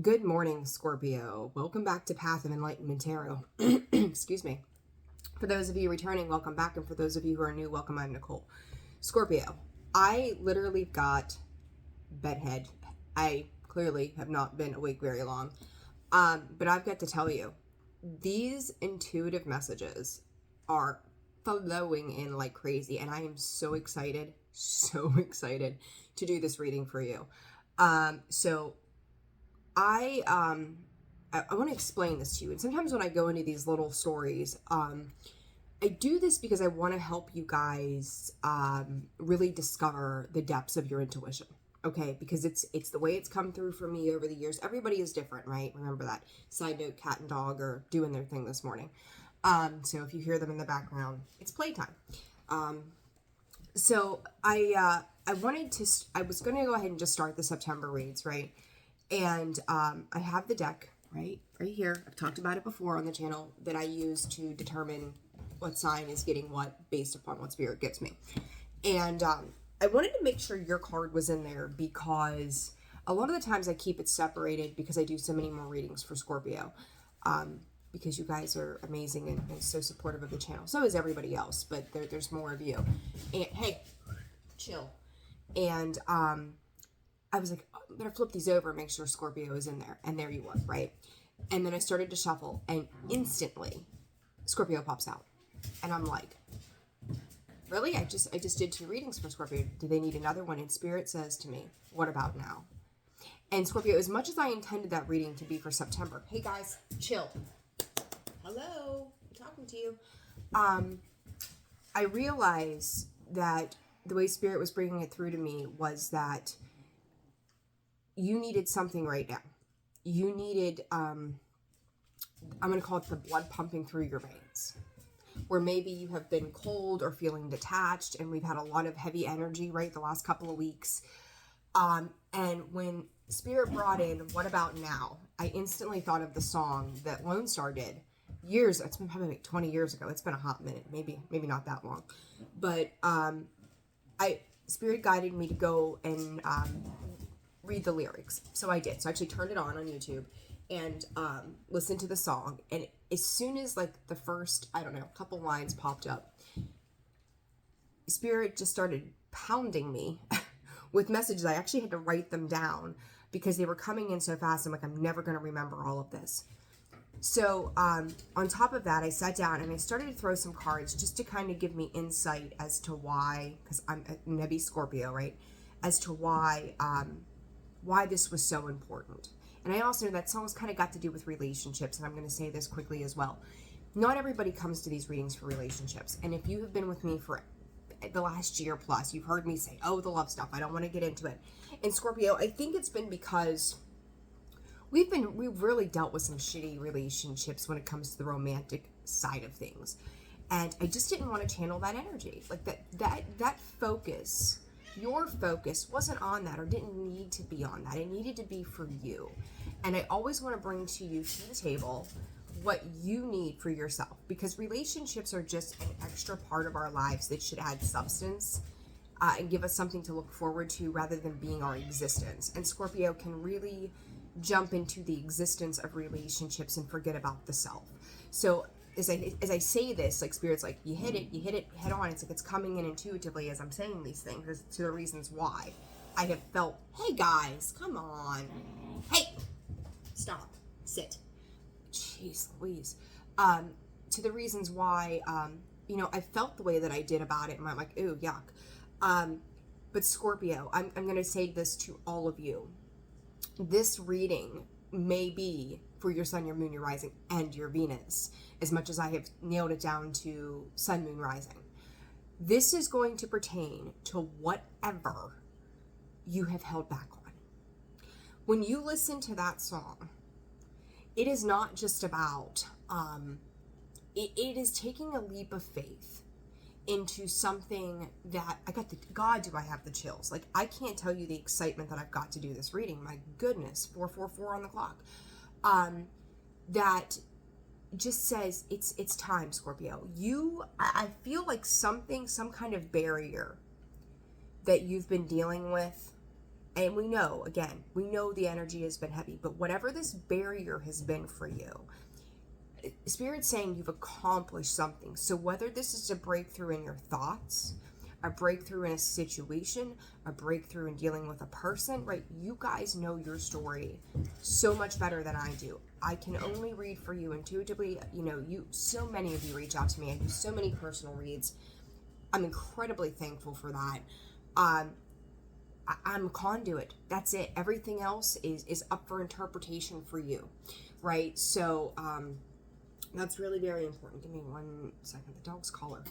Good morning, Scorpio. Welcome back to Path of Enlightenment Tarot. Excuse me. For those of you returning, welcome back. And for those of you who are new, welcome. I'm Nicole. Scorpio, I literally got bedhead. I clearly have not been awake very long. But I've got to tell you, these intuitive messages are flowing in like crazy. And I am so excited to do this reading for you. So I want to explain this to you. And sometimes when I go into these little stories, I do this because I want to help you guys really discover the depths of your intuition. Okay, because it's the way it's come through for me over the years. Everybody is different, right? Remember that. Side note, cat and dog are doing their thing this morning. So if you hear them in the background, it's playtime. So I was going to go ahead and just start the September reads, right? And I have the deck right here. I've talked about it before on the channel that I use to determine what sign is getting what based upon what spirit gives me. And I wanted to make sure your card was in there because a lot of the times I keep it separated because I do so many more readings for Scorpio. Because you guys are amazing and so supportive of the channel. So is everybody else, but there's more of you. And hey, chill. And I was like, oh, I'm going to flip these over and make sure Scorpio is in there. And there you were, right? And then I started to shuffle and instantly Scorpio pops out. And I'm like, really? I just did 2 readings for Scorpio. Do they need another one? And Spirit says to me, what about now? And Scorpio, as much as I intended that reading to be for September, hey guys, chill. Hello, I'm talking to you. I realized that the way Spirit was bringing it through to me was that you needed something right now. You needed, I'm going to call it the blood pumping through your veins. Where maybe you have been cold or feeling detached, and we've had a lot of heavy energy, right, the last couple of weeks. And when Spirit brought in, what about now? I instantly thought of the song that Lone Star did years, it's been probably like 20 years ago. It's been a hot minute, maybe not that long. But Spirit guided me to go and read the lyrics. So I did. So I actually turned it on YouTube and listened to the song. And as soon as like the first, I don't know, couple lines popped up, Spirit just started pounding me with messages. I actually had to write them down because they were coming in so fast. I'm like, I'm never going to remember all of this. So on top of that, I sat down and I started to throw some cards just to kind of give me insight as to why, because I'm a Nebby Scorpio, right? As to why this was so important. And I also know that song's kind of got to do with relationships, and I'm going to say this quickly as well. Not everybody comes to these readings for relationships. And if you have been with me for the last year plus, you've heard me say, oh, the love stuff, I don't want to get into it. And Scorpio, I think it's been because we've really dealt with some shitty relationships when it comes to the romantic side of things. And I just didn't want to channel that energy. Like that focus, your focus wasn't on that or didn't need to be on that. It needed to be for you. And I always want to bring to you to the table what you need for yourself, because relationships are just an extra part of our lives that should add substance and give us something to look forward to rather than being our existence. And Scorpio can really jump into the existence of relationships and forget about the self. So as I say this, like Spirit's like, you hit it head on. It's like it's coming in intuitively as I'm saying these things as to the reasons why I have felt, hey guys, come on. Hey, stop, sit. Jeez Louise. To the reasons why, I felt the way that I did about it, and I'm like, ooh, yuck. But Scorpio, I'm going to say this to all of you. This reading may be for your sun, your moon, your rising, and your Venus, as much as I have nailed it down to sun, moon, rising. This is going to pertain to whatever you have held back on. When you listen to that song, it is not just about, it is taking a leap of faith into something that God, do I have the chills. Like, I can't tell you the excitement that I've got to do this reading. My goodness, 444 on the clock. That just says it's time, Scorpio. I feel like some kind of barrier that you've been dealing with And we know, again, we know the energy has been heavy, but whatever this barrier has been for you, Spirit's saying you've accomplished something. So whether this is a breakthrough in your thoughts, a breakthrough in a situation, a breakthrough in dealing with a person, right? You guys know your story so much better than I do. I can only read for you intuitively. You know, so many of you reach out to me. I do so many personal reads. I'm incredibly thankful for that. I'm a conduit. That's it. Everything else is up for interpretation for you, right? So that's really very important. Give me 1 second. The dog's collar.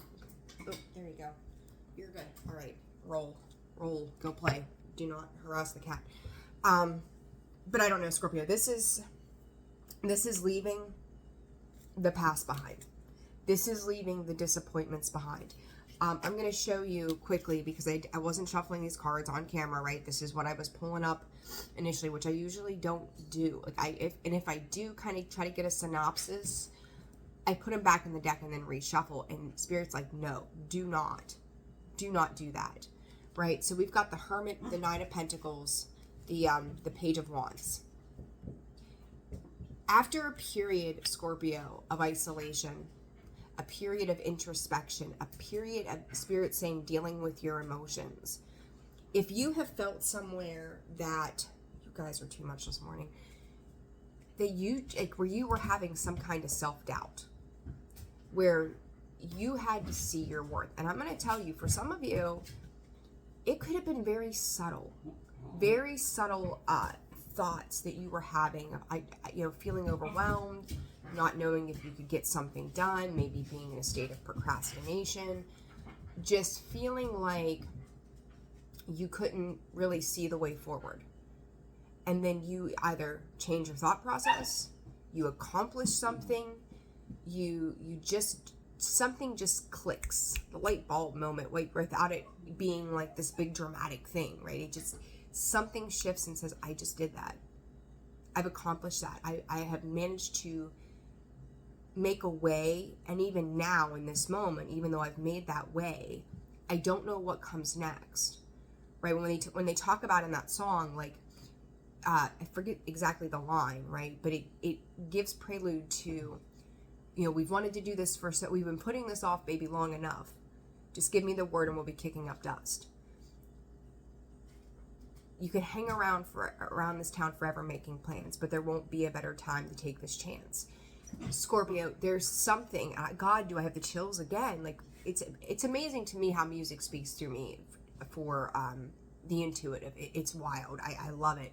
Oh, there you go. You're good. All right. Roll. Go play. Do not harass the cat. But I don't know, Scorpio. This is leaving the past behind. This is leaving the disappointments behind. I'm going to show you quickly because I wasn't shuffling these cards on camera, right? This is what I was pulling up initially, which I usually don't do. Like if I do kind of try to get a synopsis, I put them back in the deck and then reshuffle. And Spirit's like, no, do not do that, right? So we've got the Hermit, the Nine of Pentacles, the Page of Wands. After a period, Scorpio, of isolation, a period of introspection, a period of Spirit saying dealing with your emotions. If you have felt somewhere that you guys are too much this morning, that where you were having some kind of self-doubt, where you had to see your worth. And I'm going to tell you, for some of you, it could have been very subtle thoughts that you were having, feeling overwhelmed, not knowing if you could get something done, maybe being in a state of procrastination, just feeling like you couldn't really see the way forward. And then you either change your thought process, you accomplish something, something just clicks, the light bulb moment, without it being like this big dramatic thing, right? It just, something shifts and says, I just did that. I've accomplished that. I have managed to make a way. And even now in this moment, even though I've made that way, I don't know what comes next, right? When they talk about in that song, like, I forget exactly the line, right? But it gives prelude to, we've wanted to do this we've been putting this off, baby, long enough. Just give me the word and we'll be kicking up dust. You could hang around this town forever making plans, but there won't be a better time to take this chance. Scorpio, there's something, God, do I have the chills again? Like, it's amazing to me how music speaks through me for the intuitive. It's wild. I love it.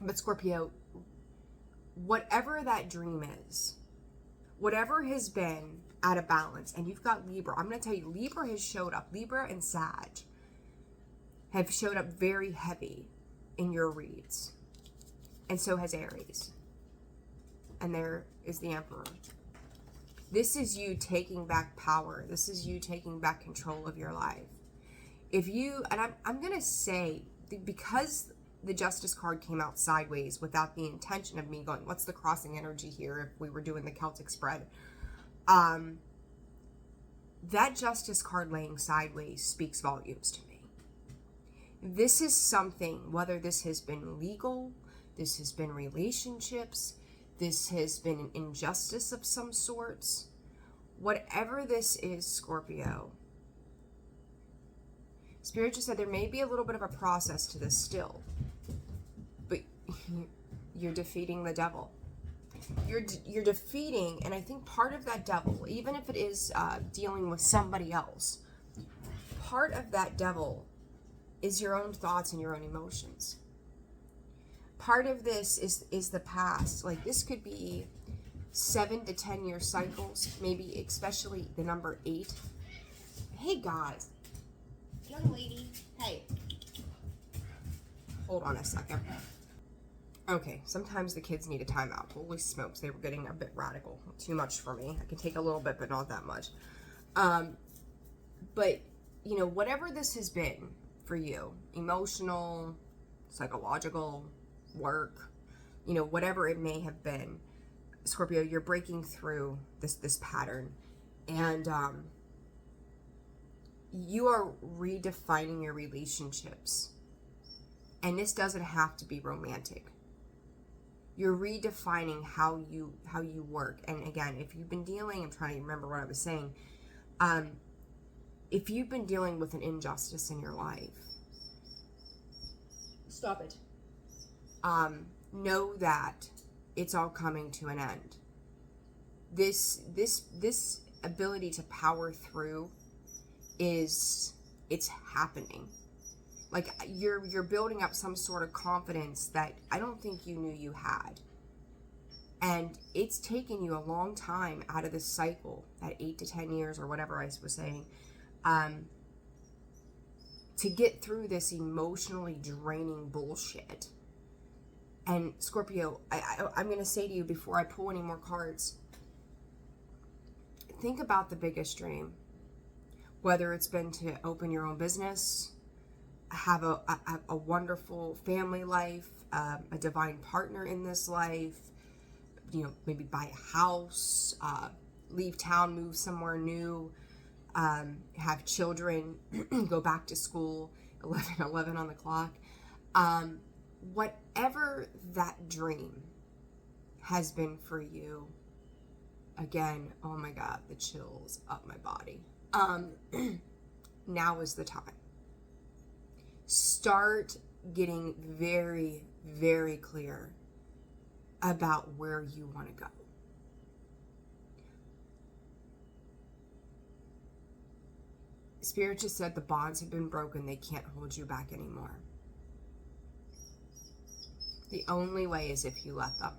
But Scorpio, whatever that dream is, whatever has been out of balance, and you've got Libra, I'm going to tell you, Libra has showed up. Libra and Sag have showed up very heavy in your reads. And so has Aries. And there is the Emperor. This is you taking back power. This is you taking back control of your life. If you, and I'm going to say, because the Justice card came out sideways without the intention of me going, what's the crossing energy here if we were doing the Celtic spread? That Justice card laying sideways speaks volumes to me. This is something, whether this has been legal, this has been relationships, this has been an injustice of some sorts, whatever this is, Scorpio, Spirit just said there may be a little bit of a process to this still, but you're defeating the devil. You're defeating, and I think part of that devil, even if it is dealing with somebody else, part of that devil is your own thoughts and your own emotions. Part of this is the past. Like, this could be 7 to 10 year cycles, maybe especially the number 8. Hey guys, young lady, hey, hold on a second. Okay, sometimes the kids need a timeout. Holy smokes, they were getting a bit radical. Too much for me. I can take a little bit, but not that much. But, whatever this has been for you, emotional, psychological, work, whatever it may have been, Scorpio, you're breaking through this pattern, and you are redefining your relationships And this doesn't have to be romantic. You're redefining how you work. And again, if you've been dealing, I'm trying to remember what I was saying. If you've been dealing with an injustice in your life, stop it. Know that it's all coming to an end. This ability to power through it's happening. Like you're building up some sort of confidence that I don't think you knew you had. And it's taken you a long time out of this cycle, that 8 to 10 years or whatever I was saying, to get through this emotionally draining bullshit. And Scorpio, I'm going to say to you before I pull any more cards, think about the biggest dream. Whether it's been to open your own business, have a wonderful family life, a divine partner in this life, maybe buy a house, leave town, move somewhere new, have children, go back to school, 11 on the clock. Whatever that dream has been for you, again, oh my God, the chills up my body. Now is the time. Start getting very, very clear about where you want to go. Spirit just said the bonds have been broken. They can't hold you back anymore. The only way is if you let them.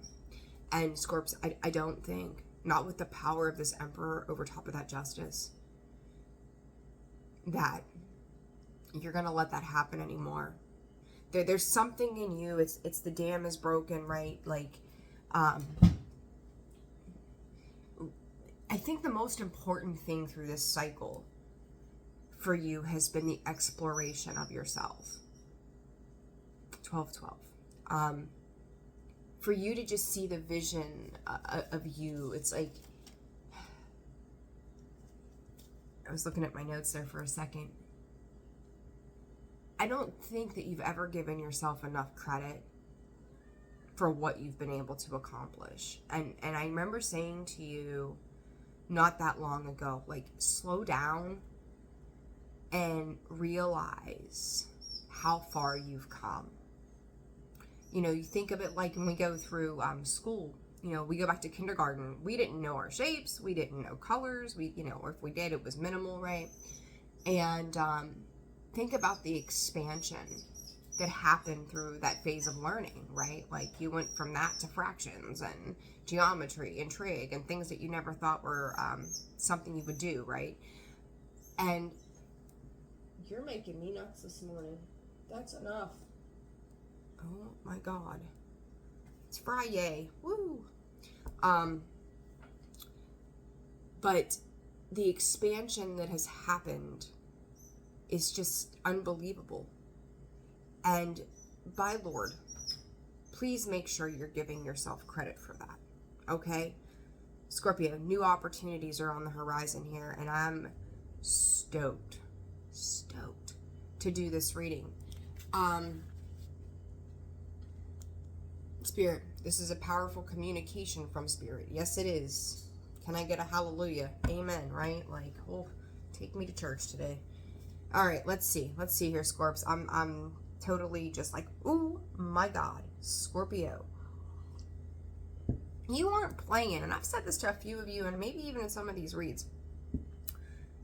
And Scorps, I don't think, not with the power of this Emperor over top of that Justice, that you're going to let that happen anymore. There's something in you. It's the dam is broken, right? Like, I think the most important thing through this cycle for you has been the exploration of yourself. 12-12. For you to just see the vision of you, it's like, I was looking at my notes there for a second. I don't think that you've ever given yourself enough credit for what you've been able to accomplish. And I remember saying to you not that long ago, like, slow down and realize how far you've come. You think of it like when we go through school, we go back to kindergarten. We didn't know our shapes. We didn't know colors. Or if we did, it was minimal, right? And think about the expansion that happened through that phase of learning, right? Like you went from that to fractions and geometry and trig and things that you never thought were something you would do, right? And you're making me nuts this morning. That's enough. Oh my God. It's Friday. Woo. But the expansion that has happened is just unbelievable. And by Lord, please make sure you're giving yourself credit for that. Okay? Scorpio, new opportunities are on the horizon here, and I'm stoked to do this reading. Spirit, this is a powerful communication from Spirit. Yes, it is. Can I get a hallelujah? Amen, right? Like, oh, take me to church today. All right, let's see here, Scorps. I'm totally just like, oh my God, Scorpio. You aren't playing, and I've said this to a few of you, and maybe even in some of these reads.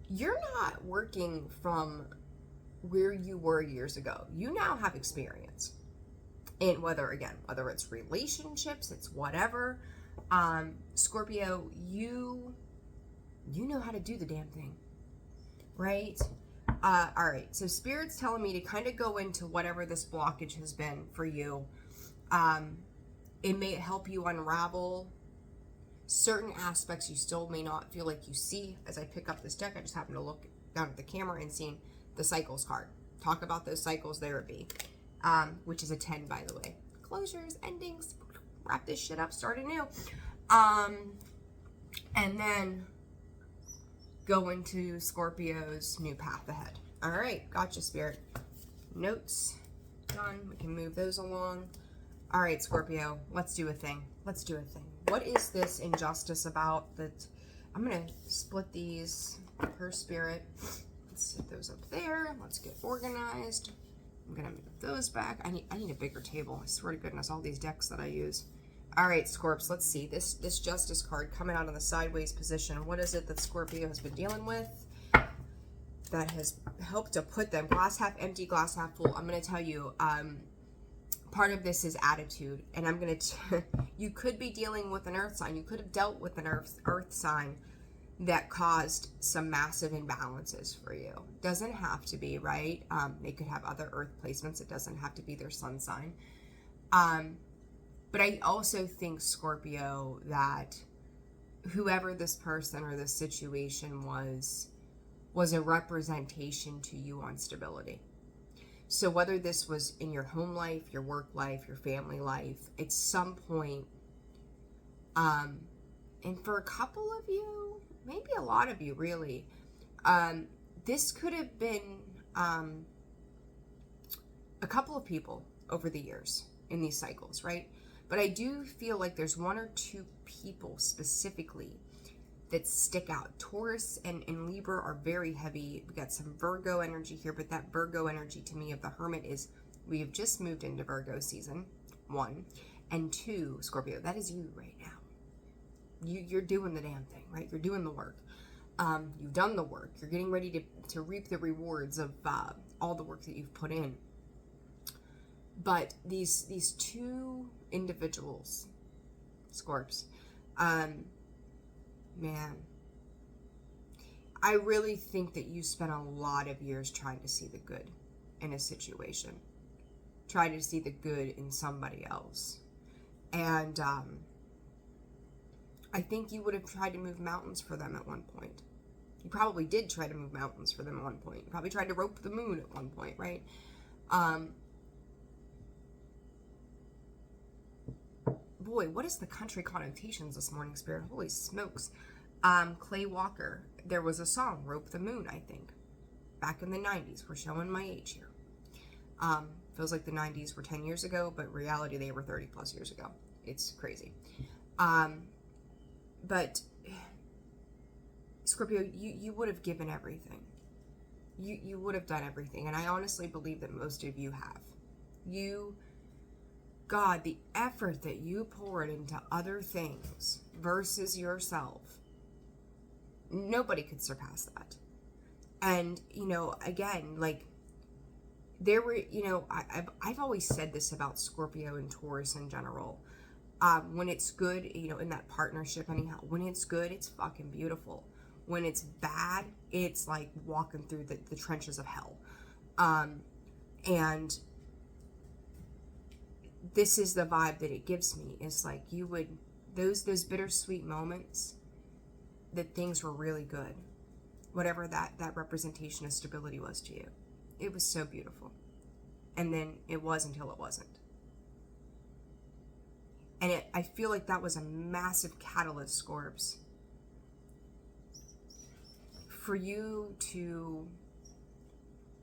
You're not working from where you were years ago. You now have experience. And whether it's relationships, it's whatever. Scorpio, you know how to do the damn thing, right? All right, so Spirit's telling me to kind of go into whatever this blockage has been for you. It may help you unravel certain aspects you still may not feel like you see. As I pick up this deck, I just happen to look down at the camera and seeing the cycles card. Talk about those cycles, there it be. Which is a 10, by the way. Closures, endings, wrap this shit up, start anew. And then go into Scorpio's new path ahead. All right, gotcha, Spirit. Notes Done. We can move those along. All right, Scorpio, let's do a thing. Let's do a thing. What is this injustice about that? I'm going to split these per spirit. Let's set those up there. Let's get organized. I'm going to move those back. I need a bigger table. I swear to goodness, all these decks that I use. All right, Scorps, let's see. This Justice card coming out in the sideways position. What is it that Scorpio has been dealing with that has helped to put them glass half empty, glass half full? I'm going to tell you, part of this is attitude, and I'm going to, you could be dealing with an earth sign. You could have dealt with an earth sign that caused some massive imbalances for you. Doesn't have to be, right? They could have other earth placements. It doesn't have to be their sun sign. But I also think, Scorpio, that whoever this person or this situation was a representation to you on stability. So whether this was in your home life, your work life, your family life, at some point, and for a couple of you, maybe a lot of you really, this could have been a couple of people over the years in these cycles, right? But I do feel like there's one or two people specifically that stick out. Taurus and Libra are very heavy. We got some Virgo energy here, but that Virgo energy to me of the Hermit is, we have just moved into Virgo season, 1. And 2, Scorpio, that is you right now. You're doing the damn thing, right? You're doing the work. You've done the work. You're getting ready to reap the rewards of all the work that you've put in. But these two individuals, Scorps, man, I really think that you spent a lot of years trying to see the good in a situation, trying to see the good in somebody else. And I think you would have tried to move mountains for them at one point. You probably did try to move mountains for them at one point. You probably tried to rope the moon at one point, right? Boy, what is the country connotations this morning, Spirit? Holy smokes. Clay Walker, there was a song, Rope the Moon, I think, back in the 90s. We're showing my age here. Feels like the 90s were 10 years ago, but in reality, they were 30 plus years ago. It's crazy. But Scorpio, you would have given everything. You would have done everything. And I honestly believe that most of you have. God, the effort that you poured into other things versus yourself, nobody could surpass that. And, again, like, there were, I've always said this about Scorpio and Taurus in general. When it's good, in that partnership anyhow, when it's good, it's fucking beautiful. When it's bad, it's like walking through the trenches of hell. And this is the vibe that it gives me. It's like you would, those bittersweet moments that things were really good, whatever that representation of stability was to you, it was so beautiful. And then it was until it wasn't. And I feel like that was a massive catalyst, Scorps, for you to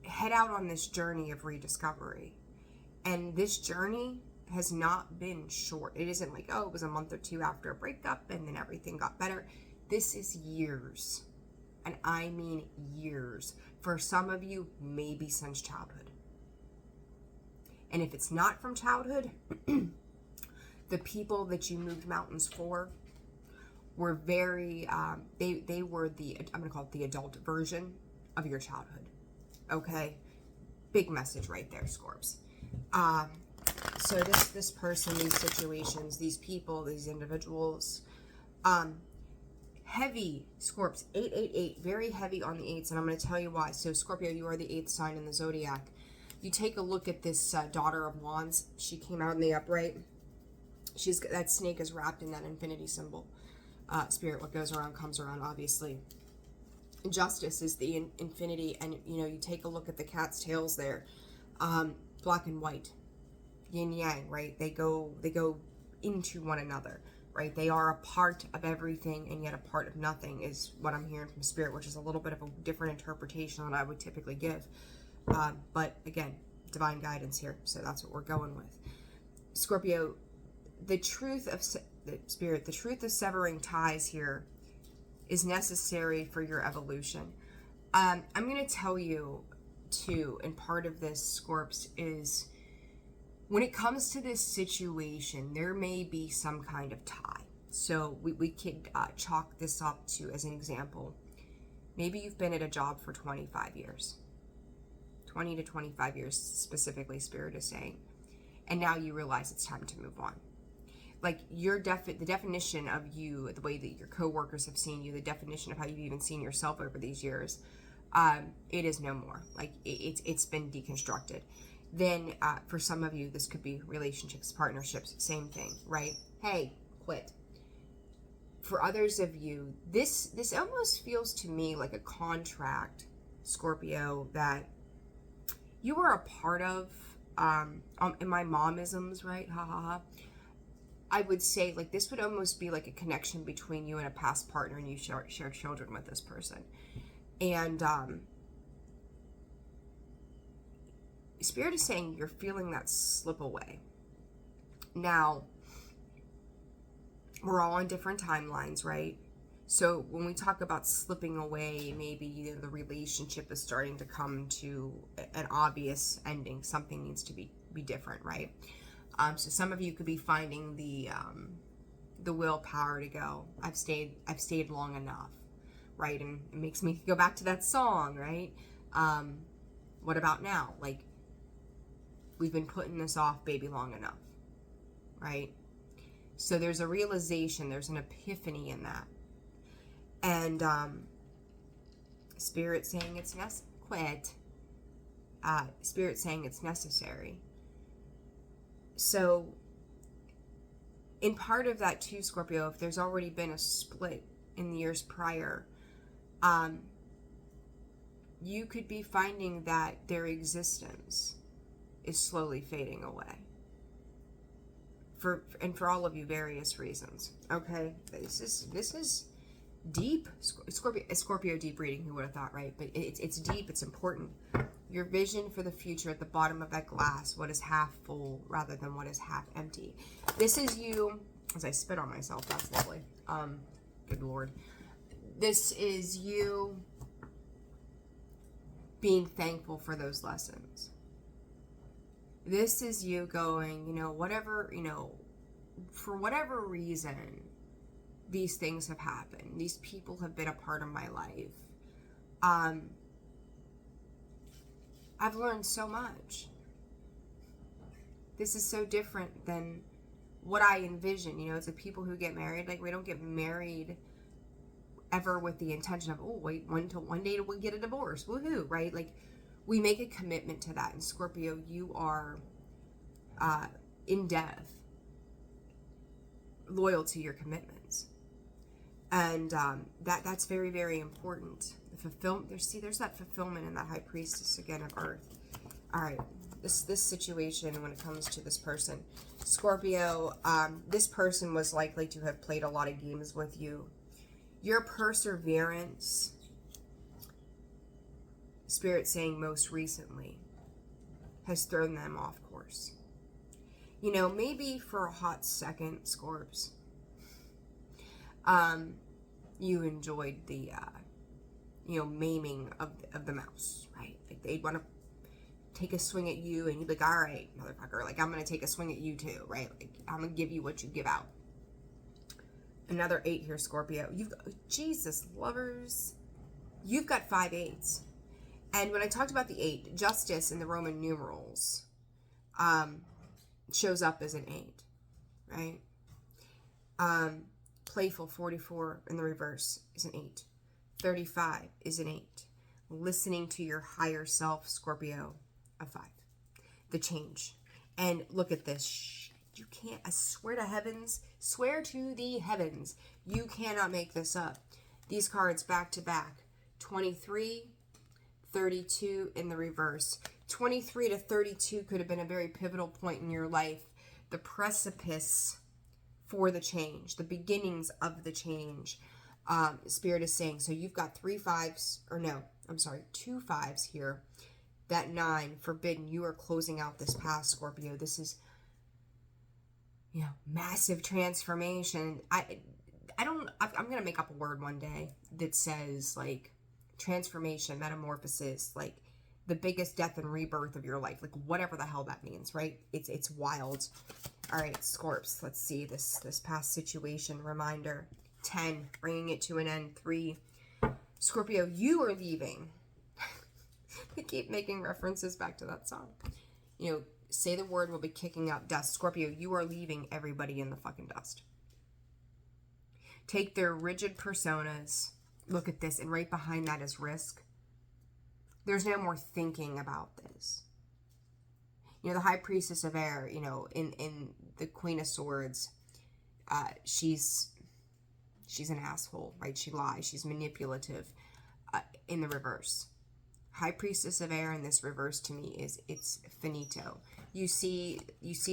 head out on this journey of rediscovery. And this journey has not been short. It isn't like, oh, it was a month or two after a breakup and then everything got better. This is years. And I mean years. For some of you, maybe since childhood. And if it's not from childhood, the people that you moved mountains for were very, they were I'm going to call it the adult version of your childhood. Okay? Big message right there, Scorps. So this person, these situations, these people, these individuals, heavy, Scorps, 888, very heavy on the 8s, and I'm going to tell you why. So Scorpio, you are the 8th sign in the zodiac. You take a look at this daughter of wands. She came out in the upright. That snake is wrapped in that infinity symbol. Spirit, what goes around comes around, obviously. Justice is the infinity, and you take a look at the cat's tails there. Black and white, yin yang, right? They go into one another, right? They are a part of everything and yet a part of nothing is what I'm hearing from Spirit, which is a little bit of a different interpretation than I would typically give. But again, divine guidance here. So that's what we're going with. Scorpio, the truth of the spirit, the truth of severing ties here is necessary for your evolution. I'm going to tell you too, and part of this, Scorps, is when it comes to this situation, there may be some kind of tie. So we could chalk this up to, as an example, maybe you've been at a job for 25 years. 20 to 25 years specifically, Spirit is saying. And now you realize it's time to move on. Like the definition of you, the way that your coworkers have seen you, the definition of how you've even seen yourself over these years, it is no more. Like it's been deconstructed. Then for some of you, this could be relationships, partnerships, same thing, right? Hey, quit. For others of you, this almost feels to me like a contract, Scorpio, that you were a part of. In my momisms, right? Ha ha ha. I would say like this would almost be like a connection between you and a past partner, and you share children with this person. And Spirit is saying you're feeling that slip away. Now, we're all on different timelines, right? So when we talk about slipping away, maybe the relationship is starting to come to an obvious ending. Something needs to be different, right? So some of you could be finding the willpower to go, I've stayed long enough, right? And it makes me go back to that song, right? What about now? Like, we've been putting this off, baby, long enough, right? So there's a realization, there's an epiphany in that. And Spirit saying it's Spirit saying it's necessary. So in part of that too, Scorpio, if there's already been a split in the years prior, you could be finding that their existence is slowly fading away. For all of you, various reasons. Okay, this is deep. Scorpio deep reading, who would have thought, right? But it's deep, it's important. Your vision for the future at the bottom of that glass, what is half full rather than what is half empty. This is you, as I spit on myself, that's lovely. Good Lord. This is you being thankful for those lessons. This is you going, for whatever reason, these things have happened. These people have been a part of my life. I've learned so much. This is so different than what I envision. It's like people who get married. Like, we don't get married ever with the intention of, one day we'll get a divorce. Woohoo, right? Like, we make a commitment to that. And Scorpio, you are in depth loyal to your commitments. And that's very, very important. There's that fulfillment in that High Priestess again of Earth. All right, this situation when it comes to this person, Scorpio, this person was likely to have played a lot of games with you. Your perseverance, Spirit saying most recently, has thrown them off course. Maybe for a hot second, Scorps, you enjoyed the maiming of the mouse, right? Like, they'd want to take a swing at you and you'd be like, all right, motherfucker, like, I'm going to take a swing at you too, right? Like, I'm going to give you what you give out. Another 8 here, Scorpio. Jesus, lovers, you've got 5 8s. And when I talked about the 8, justice in the Roman numerals shows up as an 8, right? Playful, 44 in the reverse is an 8. 35 is an 8. Listening to your higher self, Scorpio, a 5. The change. And look at this. You can't, I swear to the heavens, you cannot make this up. These cards back to back. 23, 32 in the reverse. 23 to 32 could have been a very pivotal point in your life. The precipice for the change, the beginnings of the change. Spirit is saying, so you've got 2 5s here. That 9, forbidden. You are closing out this past, Scorpio. This is, you know, massive transformation. I'm going to make up a word one day that says, like, transformation, metamorphosis, like, the biggest death and rebirth of your life. Like, whatever the hell that means, right? It's wild. All right, Scorps, let's see this past situation. Reminder. 10, bringing it to an end. 3, Scorpio, you are leaving. I keep making references back to that song. You know, say the word, will be kicking up dust. Scorpio, you are leaving everybody in the fucking dust. Take their rigid personas. Look at this, and right behind that is risk. There's no more thinking about this. You know, the High Priestess of Air, you know, in the Queen of Swords, she's an asshole, right? She lies. She's manipulative in the reverse. High Priestess of Air in this reverse to me it's finito. You see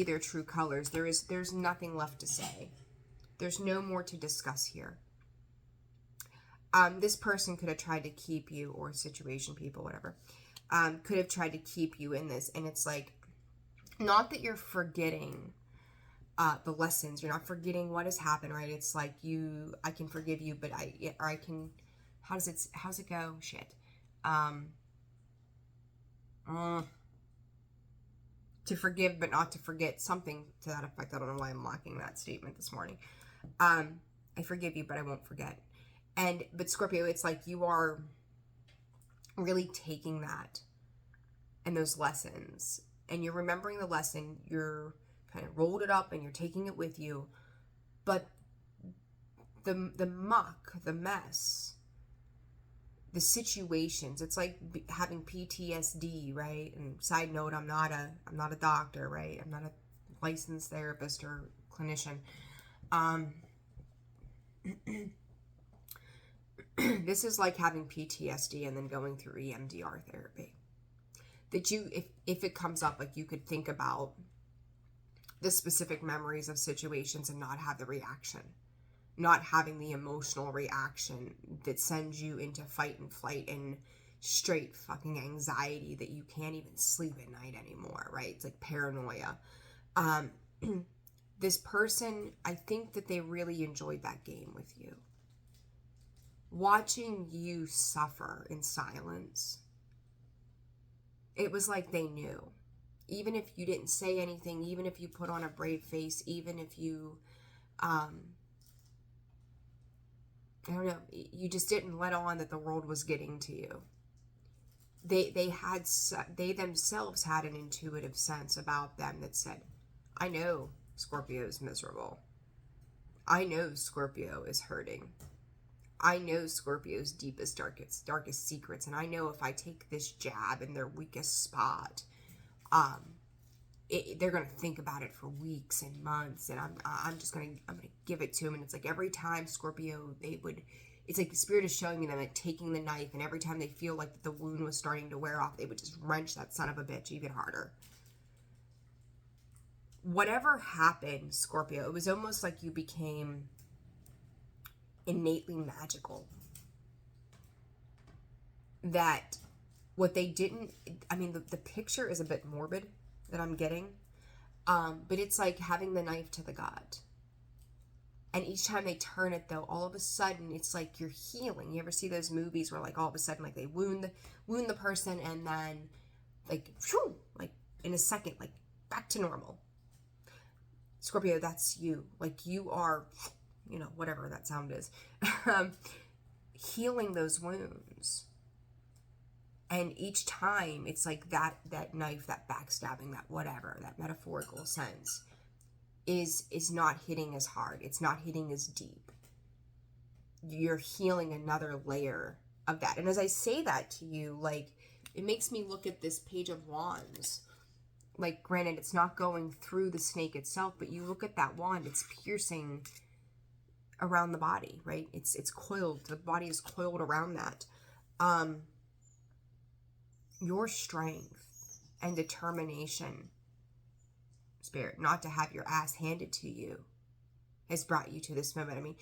their true colors. There's nothing left to say. There's no more to discuss here. This person could have tried to keep you, or situation, people, whatever, could have tried to keep you in this, and it's like, not that you're forgetting the lessons, you're not forgetting what has happened, right? It's like, I can forgive you, but I can, how's it go? Shit. To forgive but not to forget, something to that effect. I don't know why I'm lacking that statement this morning. I forgive you, but I won't forget. But Scorpio, it's like you are really taking that and those lessons, and you're remembering the lesson, you're kind of rolled it up and you're taking it with you, but the muck, the mess, the situations, it's like having PTSD, right? And side note, I'm not a doctor, right? I'm not a licensed therapist or clinician. This is like having PTSD and then going through EMDR therapy. That you, if it comes up, like, you could think about the specific memories of situations and not have the reaction, not having the emotional reaction that sends you into fight and flight and straight fucking anxiety that you can't even sleep at night anymore, right? It's like paranoia. This person, I think that they really enjoyed that game with you. Watching you suffer in silence, it was like they knew. Even if you didn't say anything, even if you put on a brave face, even if you, I don't know, you just didn't let on that the world was getting to you. They themselves had an intuitive sense about them that said, I know Scorpio is miserable. I know Scorpio is hurting. I know Scorpio's deepest, darkest secrets, and I know if I take this jab in their weakest spot, they're gonna think about it for weeks and months, and I'm gonna give it to them. And it's like every time Scorpio, it's like the spirit is showing me them like taking the knife, and every time they feel like the wound was starting to wear off, they would just wrench that son of a bitch even harder. Whatever happened, Scorpio, it was almost like you became innately magical. That what they didn't, I mean, the picture is a bit morbid that I'm getting, but it's like having the knife to the gut. And each time they turn it, though, all of a sudden, it's like you're healing. You ever see those movies where, like, all of a sudden, like, they wound the person, and then, like, whew, like, in a second, like, back to normal. Scorpio, that's you. Like, you are, you know, whatever that sound is, healing those wounds. And each time, it's like that knife, that backstabbing, that whatever, that metaphorical sense is not hitting as hard. It's not hitting as deep. You're healing another layer of that. And as I say that to you, like, it makes me look at this Page of Wands. Like, granted, it's not going through the snake itself, but you look at that wand, it's piercing around the body, right? It's coiled. The body is coiled around that. Your strength and determination, Spirit, not to have your ass handed to you, has brought you to this moment. I mean,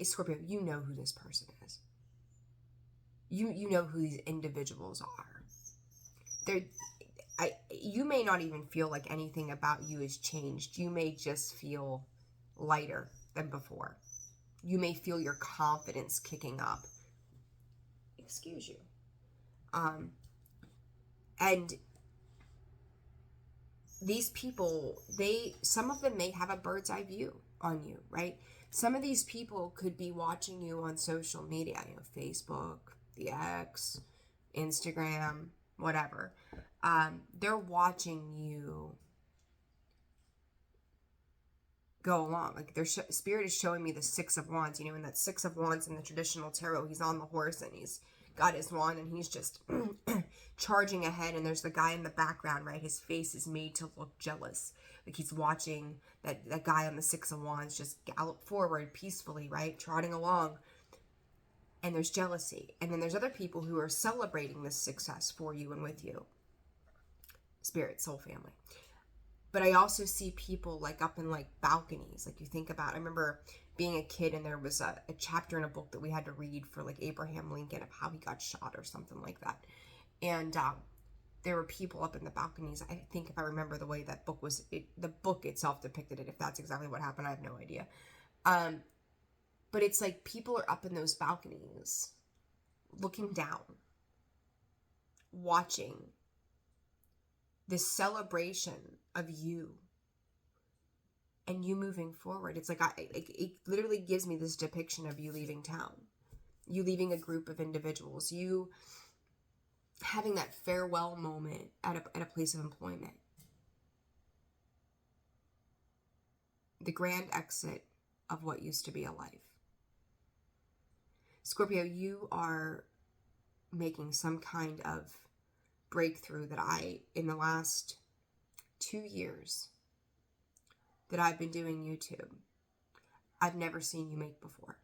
Scorpio, you know who this person is. You know who these individuals are. you may not even feel like anything about you has changed. You may just feel lighter than before. You may feel your confidence kicking up. Excuse you. And these people, some of them may have a bird's eye view on you, right? Some of these people could be watching you on social media, Facebook, the X, Instagram, whatever. They're watching you go along. Like Spirit is showing me the Six of Wands, and that Six of Wands in the traditional tarot, he's on the horse and he's got his wand and he's just charging ahead, and there's the guy in the background, right? His face is made to look jealous. Like he's watching that guy on the Six of Wands just gallop forward peacefully, right? Trotting along. And there's jealousy. And then there's other people who are celebrating this success for you and with you. Spirit, soul family. But I also see people like up in like balconies. Like you think about, I remember being a kid and there was a chapter in a book that we had to read for like Abraham Lincoln of how he got shot or something like that. And there were people up in the balconies. I think if I remember the way that book was, the book itself depicted it. If that's exactly what happened, I have no idea. But it's like people are up in those balconies looking down, watching this celebration of you and you moving forward. It's like it literally gives me this depiction of you leaving town, you leaving a group of individuals, you having that farewell moment at a place of employment, the grand exit of what used to be a life. Scorpio, you are making some kind of breakthrough that in the last 2 years that I've been doing YouTube, I've never seen you make before.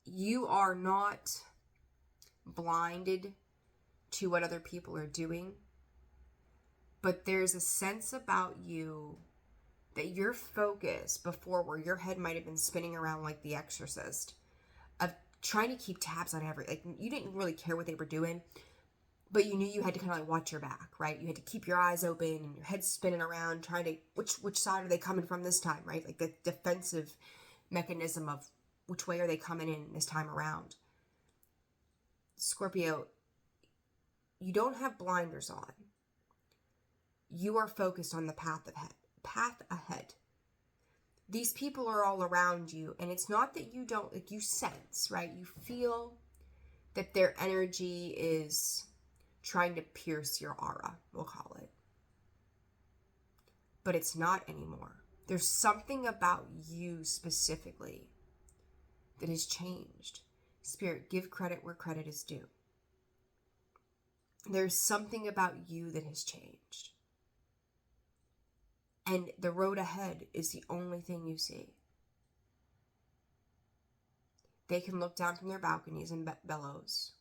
You are not blinded to what other people are doing, but there's a sense about you that your focus before, where your head might have been spinning around like The Exorcist, of trying to keep tabs on you didn't really care what they were doing, but you knew you had to kind of like watch your back, right? You had to keep your eyes open and your head spinning around, trying to, which side are they coming from this time, right? Like the defensive mechanism of which way are they coming in this time around. Scorpio, you don't have blinders on. You are focused on the path ahead. These people are all around you, and it's not that you don't, like, you sense, right? You feel that their energy is trying to pierce your aura, we'll call it. But it's not anymore. There's something about you specifically that has changed. Spirit, give credit where credit is due. There's something about you that has changed. And the road ahead is the only thing you see. They can look down from their balconies and bellows.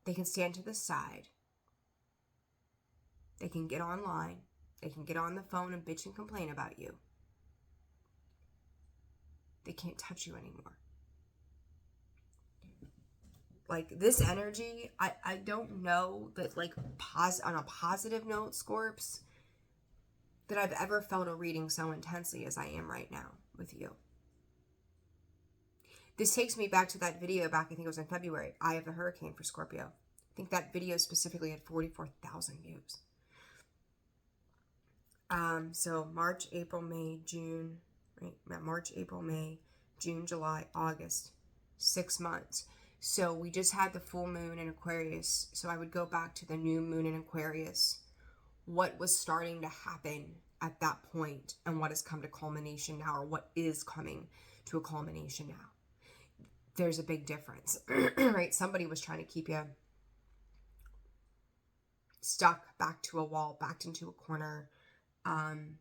They can stand to the side. They can get online. They can get on the phone and bitch and complain about you. They can't touch you anymore. Like this energy, I don't know that like on a positive note, Scorps, that I've ever felt a reading so intensely as I am right now with you. This takes me back to that video back, I think it was in February, Eye of the Hurricane for Scorpio. I think that video specifically had 44,000 views. So March, April, May, June, right? March, April, May, June, July, August, 6 months. So we just had the full moon in Aquarius. So I would go back to the new moon in Aquarius. What was starting to happen at that point and what has come to culmination now, or what is coming to a culmination now. There's a big difference, right? Somebody was trying to keep you stuck, back to a wall, backed into a corner. Man.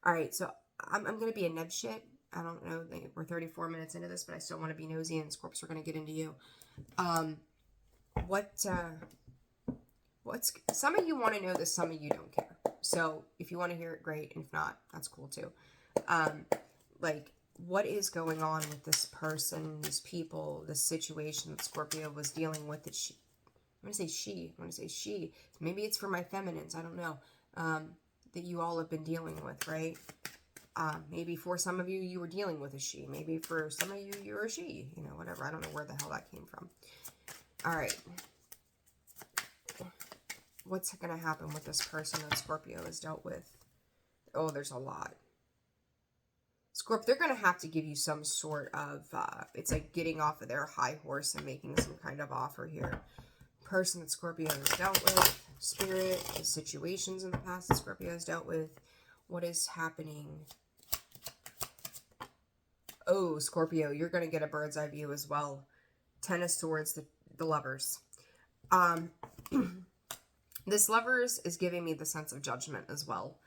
All right, so I'm going to be a neb shit. I don't know, we're 34 minutes into this, but I still want to be nosy, and Scorps, we're going to get into you. What's some of you want to know this, some of you don't care. So if you want to hear it, great. And if not, that's cool too. Like, what is going on with this person, these people, this situation that Scorpio was dealing with? That she, I'm going to say she, I'm going to say she. Maybe it's for my feminines, I don't know. That you all have been dealing with, right? Maybe for some of you, you were dealing with a she. Maybe for some of you, you're a she. You know, whatever. I don't know where the hell that came from. All right. What's going to happen with this person that Scorpio has dealt with? Oh, there's a lot. Scorpio, they're going to have to give you some sort of, it's like getting off of their high horse and making some kind of offer here. Person that Scorpio has dealt with, spirit, the situations in the past that Scorpio has dealt with, what is happening? Oh, Scorpio, you're going to get a bird's eye view as well. Ten of Swords, the lovers. This lovers is giving me the sense of judgment as well.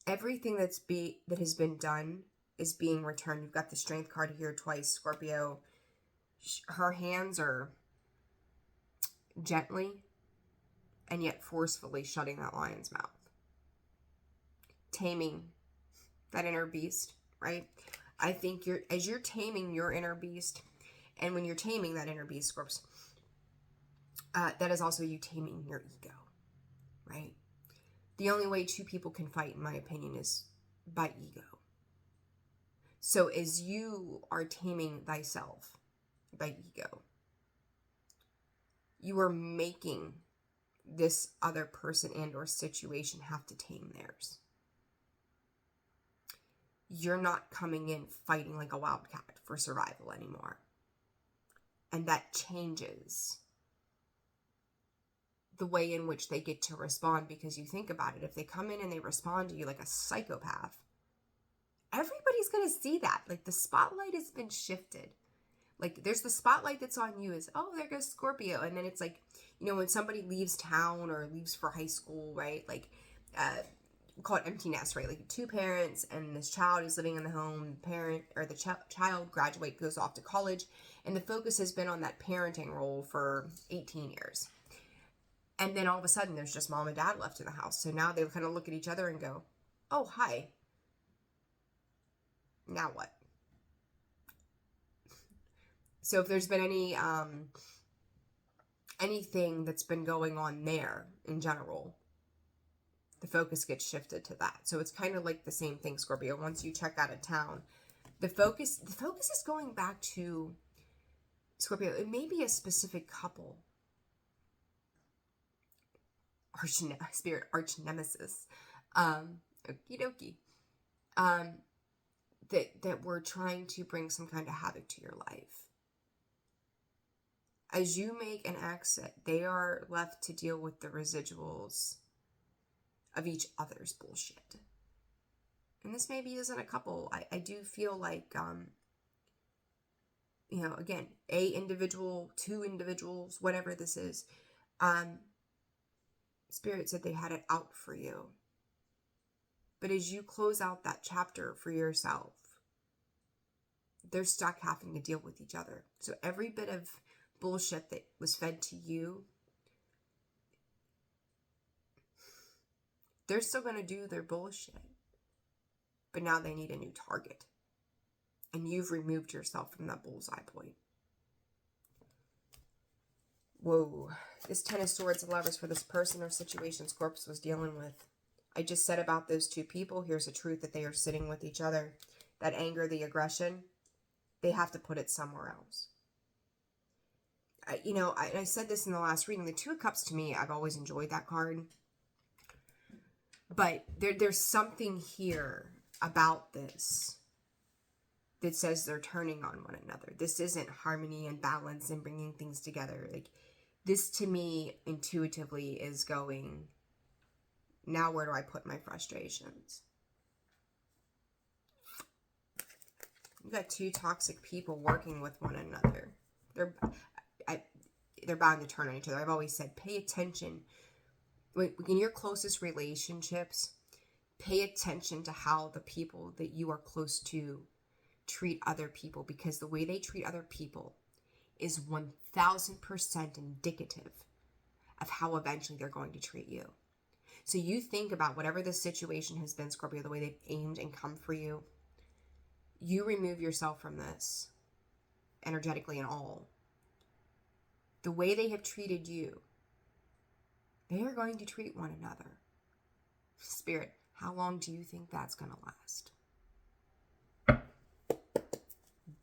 Everything that has been done is being returned. You've got the Strength card here twice, Scorpio. Her hands are gently and yet forcefully shutting that lion's mouth. Taming that inner beast, right? I think as you're taming your inner beast, and when you're taming that inner beast, Scorps, that is also you taming your ego, right? The only way two people can fight, in my opinion, is by ego. So as you are taming thyself by ego, you are making this other person and or situation have to tame theirs. You're not coming in fighting like a wildcat for survival anymore. And that changes the way in which they get to respond, because you think about it, if they come in and they respond to you like a psychopath, everybody's going to see that. Like, the spotlight has been shifted. Like, there's the spotlight that's on you is, oh, there goes Scorpio. And then it's like, you know, when somebody leaves town or leaves for high school, right? Like, we call it empty nest, right? Like, two parents and this child is living in the home. The parent or the child graduate, goes off to college. And the focus has been on that parenting role for 18 years. And then all of a sudden, there's just mom and dad left in the house. So now they kind of look at each other and go, oh, hi. Now what? So if there's been any anything that's been going on there in general, the focus gets shifted to that. So it's kind of like the same thing, Scorpio. Once you check out of town, the focus is going back to Scorpio. It may be a specific couple, arch nemesis, okie dokie, that we're trying to bring some kind of havoc to your life. As you make an exit, they are left to deal with the residuals of each other's bullshit. And this maybe isn't a couple. I do feel like, you know, again, a individual, two individuals, whatever this is, Spirit said they had it out for you. But as you close out that chapter for yourself, they're stuck having to deal with each other. So every bit of bullshit that was fed to you, they're still going to do their bullshit. But now they need a new target. And you've removed yourself from that bullseye point. Whoa. This Ten of Swords and Lovers for this person or situation Scorpio was dealing with. I just said about those two people, here's the truth, that they are sitting with each other. That anger, the aggression, they have to put it somewhere else. You know, I said this in the last reading. The Two of Cups, to me, I've always enjoyed that card. But there's something here about this that says they're turning on one another. This isn't harmony and balance and bringing things together. Like, this to me intuitively is going, now where do I put my frustrations? You've got two toxic people working with one another. They're bound to turn on each other. I've always said, pay attention. In your closest relationships, pay attention to how the people that you are close to treat other people, because the way they treat other people is 1000% indicative of how eventually they're going to treat you. So you think about whatever this situation has been, Scorpio, the way they've aimed and come for you. You remove yourself from this, energetically and all. The way they have treated you, they are going to treat one another. Spirit, how long do you think that's going to last?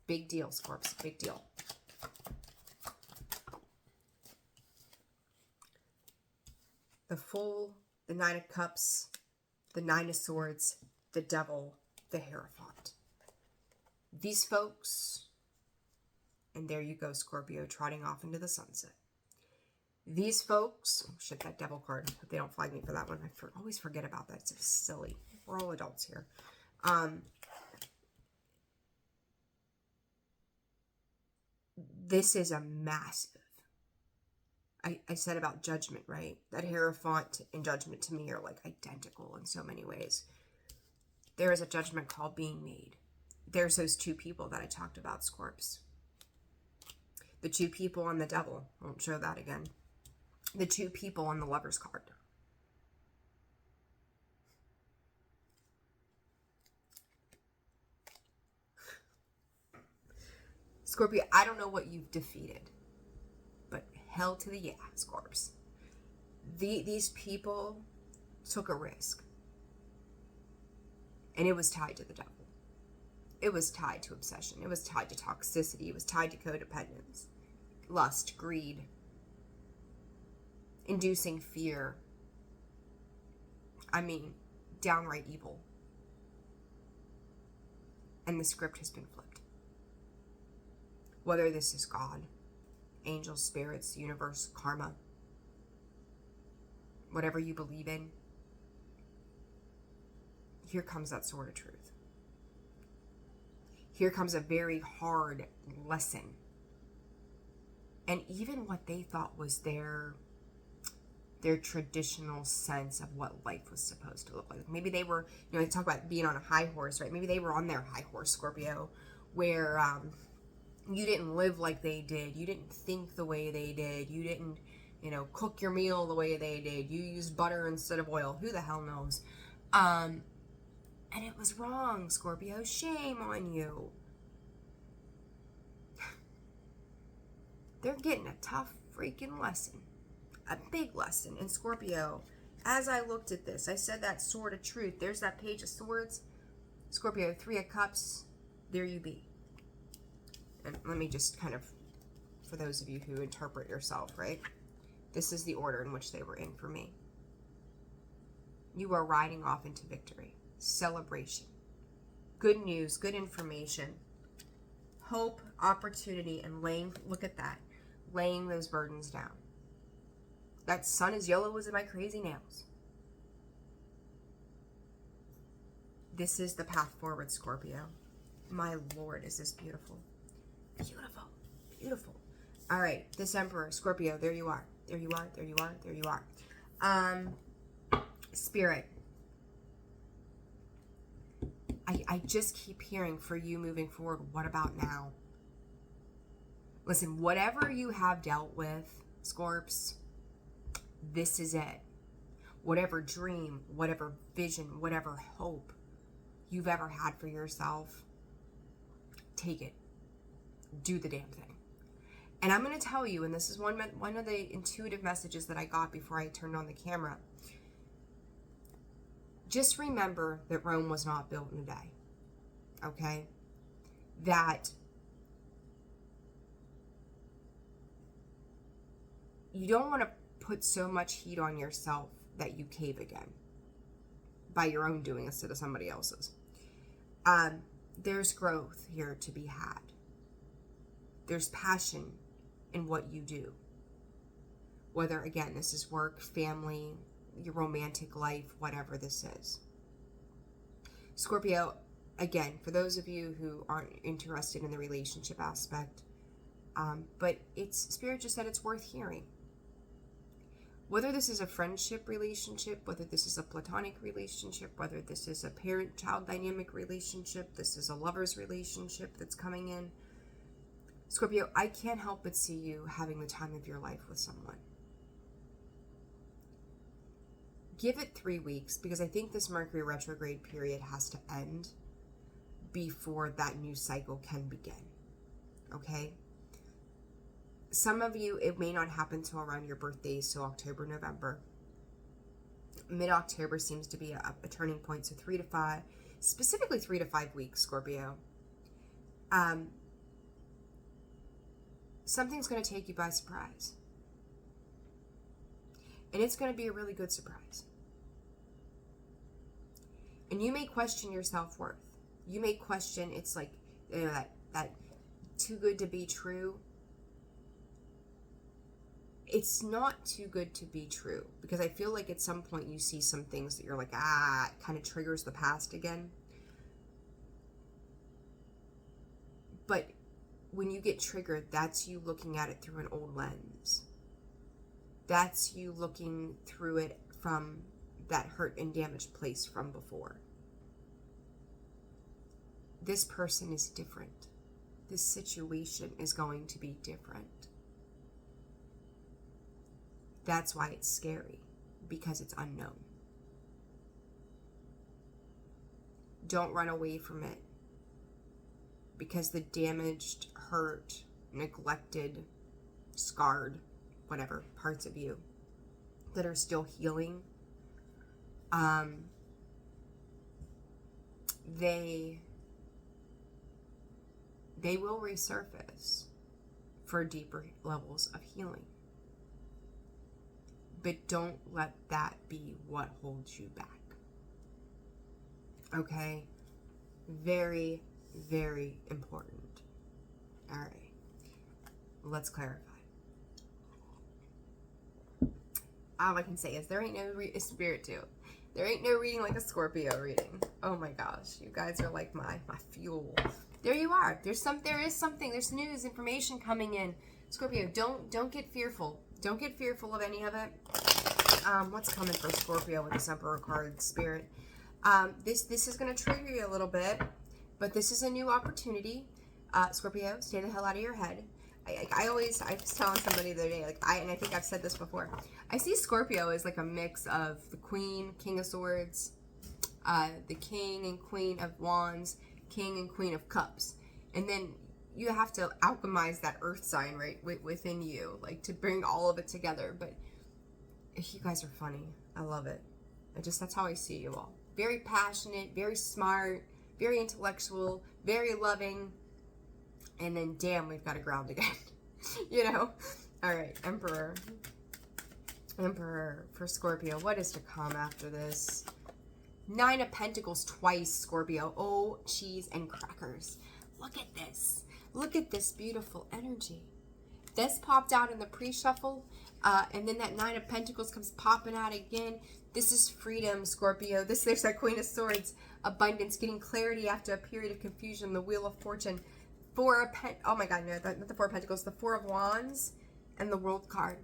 Big deal, Scorps. Big deal. The Fool, the Nine of Cups, the Nine of Swords, the Devil, the Hierophant. These folks, and there you go, Scorpio, trotting off into the sunset. These folks, oh shit, that Devil card. Hope they don't flag me for that one. I always forget about that. It's so silly. We're all adults here. This is a massive. I said about judgment, right? That Hierophant and judgment to me are like identical in so many ways. There is a judgment call being made. There's those two people that I talked about, Scorps. The two people on the Devil. I won't show that again. The two people on the Lover's card. Scorpio, I don't know what you've defeated, but hell to the yeah, Scorps. These people took a risk. And it was tied to the devil. It was tied to obsession. It was tied to toxicity. It was tied to codependence, lust, greed, inducing fear. I mean, downright evil. And the script has been flipped. Whether this is God, angels, spirits, universe, karma, whatever you believe in, here comes that sword of truth. Here comes a very hard lesson. And even what they thought was their traditional sense of what life was supposed to look like. Maybe they were, they talk about being on a high horse, right? Maybe they were on their high horse, Scorpio, where you didn't live like they did. You didn't think the way they did. You didn't, cook your meal the way they did. You used butter instead of oil. Who the hell knows? And it was wrong, Scorpio. Shame on you. They're getting a tough freaking lesson. A big lesson. And Scorpio, as I looked at this, I said that sword of truth. There's that page of swords. Scorpio, 3 of cups. There you be. And let me just kind of, for those of you who interpret yourself, right? This is the order in which they were in for me. You are riding off into victory. Celebration. Good news, good information. Hope, opportunity, and look at that. Laying those burdens down. That sun is yellow as my crazy nails. This is the path forward, Scorpio. My Lord, is this beautiful. Beautiful. Beautiful. All right, this Emperor, Scorpio, there you are. There you are, there you are, there you are. Spirit. I just keep hearing for you moving forward, what about now? Listen, whatever you have dealt with, Scorps, this is it. Whatever dream, whatever vision, whatever hope you've ever had for yourself, take it. Do the damn thing. And I'm going to tell you, and this is one of the intuitive messages that I got before I turned on the camera. Just remember that Rome was not built in a day. Okay? That you don't want to put so much heat on yourself that you cave again by your own doing instead of somebody else's. There's growth here to be had. There's passion in what you do. Whether, again, this is work, family, your romantic life, whatever this is. Scorpio, again, for those of you who aren't interested in the relationship aspect, but Spirit just said it's worth hearing. Whether this is a friendship relationship, whether this is a platonic relationship, whether this is a parent-child dynamic relationship, this is a lover's relationship that's coming in. Scorpio, I can't help but see you having the time of your life with someone. give it 3 weeks, because I think this Mercury retrograde period has to end before that new cycle can begin. Okay? Some of you, it may not happen till around your birthdays, so October, November. Mid-October seems to be a turning point, so 3 to 5, specifically 3 to 5 weeks, Scorpio. Something's going to take you by surprise. And it's going to be a really good surprise. And you may question your self-worth. You may question, it's like, you know, that too good to be true. It's not too good to be true, because I feel like at some point you see some things that you're like, it kind of triggers the past again. But when you get triggered, that's you looking at it through an old lens. That's you looking through it from that hurt and damaged place from before. This person is different. This situation is going to be different. That's why it's scary, because it's unknown. Don't run away from it, because the damaged, hurt, neglected, scarred, whatever parts of you that are still healing, they will resurface for deeper levels of healing. But don't let that be what holds you back. Okay? Very, very important. All right. Let's clarify. All I can say is there ain't no spirit to it. There ain't no reading like a Scorpio reading. Oh my gosh. You guys are like my fuel. There you are. There is something. There's news, information coming in. Scorpio, don't get fearful. Don't get fearful of any of it. What's coming for Scorpio with this Emperor card, Spirit? This is going to trigger you a little bit, but this is a new opportunity. Scorpio, stay the hell out of your head. I was telling somebody the other day, and I think I've said this before. I see Scorpio as like a mix of the Queen, King of Swords, the King and Queen of Wands, King and Queen of Cups, and then you have to alchemize that earth sign right within you, like to bring all of it together. But you guys are funny. I love it. That's how I see you all. Very passionate, very smart, very intellectual, very loving. And then, damn, we've got to ground again. You know? All right, Emperor for Scorpio. What is to come after this? 9 of Pentacles twice, Scorpio. Oh, cheese and crackers. Look at this. Look at this beautiful energy. This popped out in the pre-shuffle, and then that 9 of Pentacles comes popping out again. This is freedom, Scorpio. There's that Queen of Swords. Abundance, getting clarity after a period of confusion. The Wheel of Fortune. Oh my God, no, not the 4 of Pentacles. The 4 of Wands and the World card.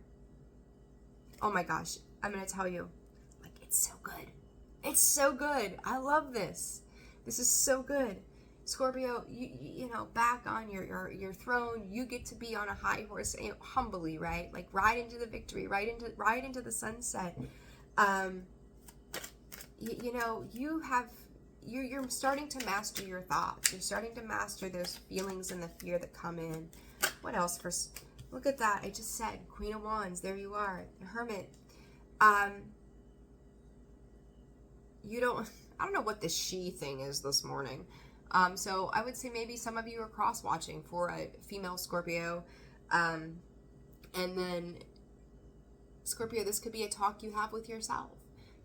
Oh my gosh, I'm going to tell you, like, it's so good. It's so good. I love this. This is so good. Scorpio, you know, back on your throne, you get to be on a high horse, you know, humbly, right? Like ride into the victory, ride into the sunset. You know, you're starting to master your thoughts. You're starting to master those feelings and the fear that come in. What else? Look at that. I just said Queen of Wands. There you are, the Hermit. I don't know what the she thing is this morning. So I would say maybe some of you are cross-watching for a female Scorpio. And then, Scorpio, this could be a talk you have with yourself.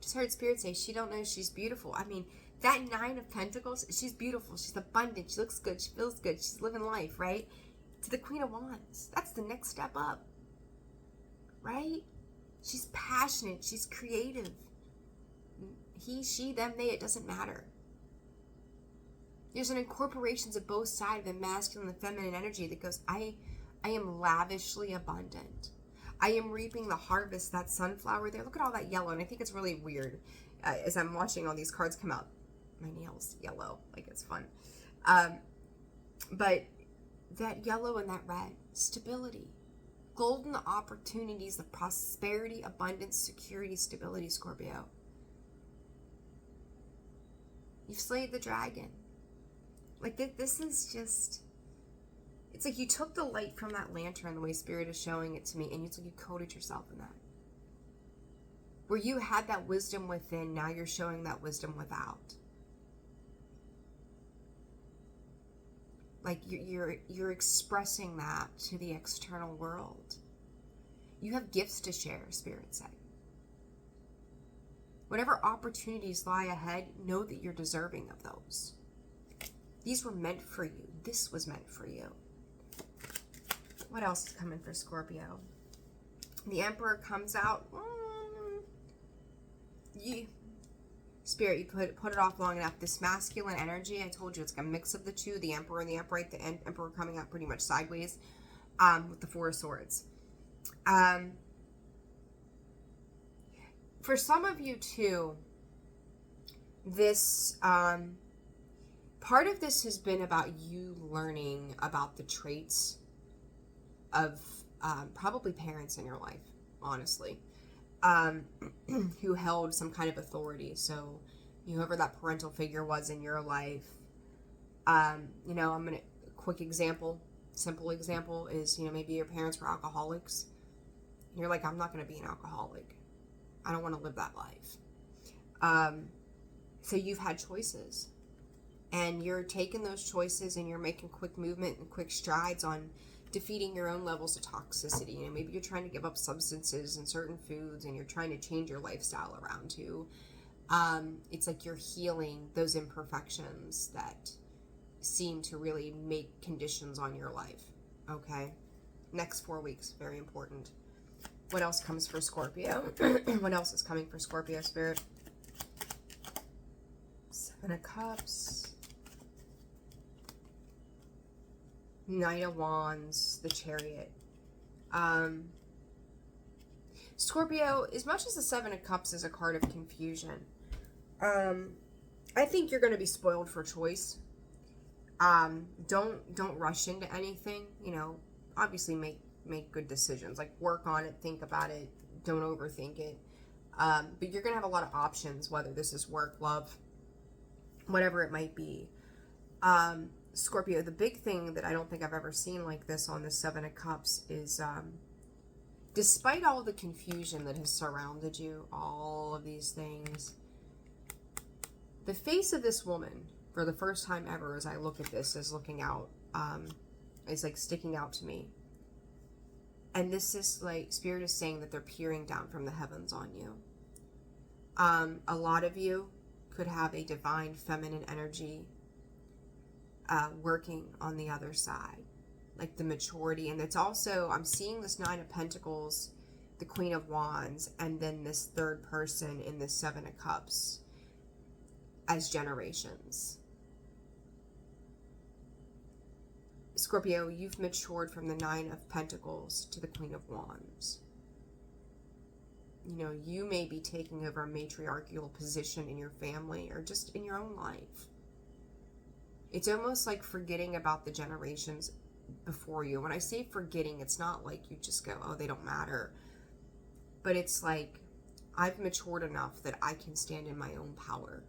Just heard Spirit say she don't know she's beautiful. I mean, that 9 of Pentacles, she's beautiful. She's abundant. She looks good. She feels good. She's living life, right? To the Queen of Wands. That's the next step up, right? She's passionate. She's creative. He, she, them, they, it doesn't matter. There's an incorporation of both sides of the masculine and the feminine energy that goes, I am lavishly abundant. I am reaping the harvest, that sunflower there. Look at all that yellow. And I think it's really weird as I'm watching all these cards come out. My nails yellow, like it's fun. But that yellow and that red, stability, golden opportunities, the prosperity, abundance, security, stability, Scorpio. You've slayed the dragon. Like, this is just, it's like you took the light from that lantern, the way Spirit is showing it to me, and it's like you coated yourself in that. Where you had that wisdom within, now you're showing that wisdom without. Like, you're expressing that to the external world. You have gifts to share, Spirit said. Whatever opportunities lie ahead, know that you're deserving of those. These were meant for you. This was meant for you. What else is coming for Scorpio? The Emperor comes out. Spirit, you put it off long enough. This masculine energy, I told you, it's like a mix of the two, the Emperor and the Upright, the Emperor coming out pretty much sideways with the Four of Swords. For some of you too, this part of this has been about you learning about the traits of probably parents in your life, honestly, who held some kind of authority. So whoever that parental figure was in your life, I'm gonna, quick example, simple example is, maybe your parents were alcoholics. And you're like, I'm not going to be an alcoholic. I don't want to live that life. So you've had choices, and you're taking those choices and you're making quick movement and quick strides on defeating your own levels of toxicity. Maybe you're trying to give up substances and certain foods, and you're trying to change your lifestyle around too. It's like you're healing those imperfections that seem to really make conditions on your life. Okay. Next 4 weeks, very important. What else comes for Scorpio? What else is coming for Scorpio, Spirit? Seven of Cups. Knight of Wands, the Chariot. Scorpio, as much as the Seven of Cups is a card of confusion, I think you're going to be spoiled for choice. Don't rush into anything. Obviously make good decisions. Like, work on it, think about it, don't overthink it. But you're going to have a lot of options, whether this is work, love, whatever it might be. Scorpio, the big thing that I don't think I've ever seen like this on the Seven of Cups is, despite all the confusion that has surrounded you, all of these things, the face of this woman, for the first time ever, as I look at this, is looking out, is like sticking out to me. And this is like, Spirit is saying that they're peering down from the heavens on you. A lot of you could have a divine feminine energy working on the other side, like the maturity. And it's also, I'm seeing this Nine of Pentacles, the Queen of Wands, and then this third person in the Seven of Cups as generations. Scorpio, you've matured from the Nine of Pentacles to the Queen of Wands. You may be taking over a matriarchal position in your family or just in your own life. It's almost like forgetting about the generations before you. When I say forgetting, it's not like you just go, oh, they don't matter. But it's like, I've matured enough that I can stand in my own power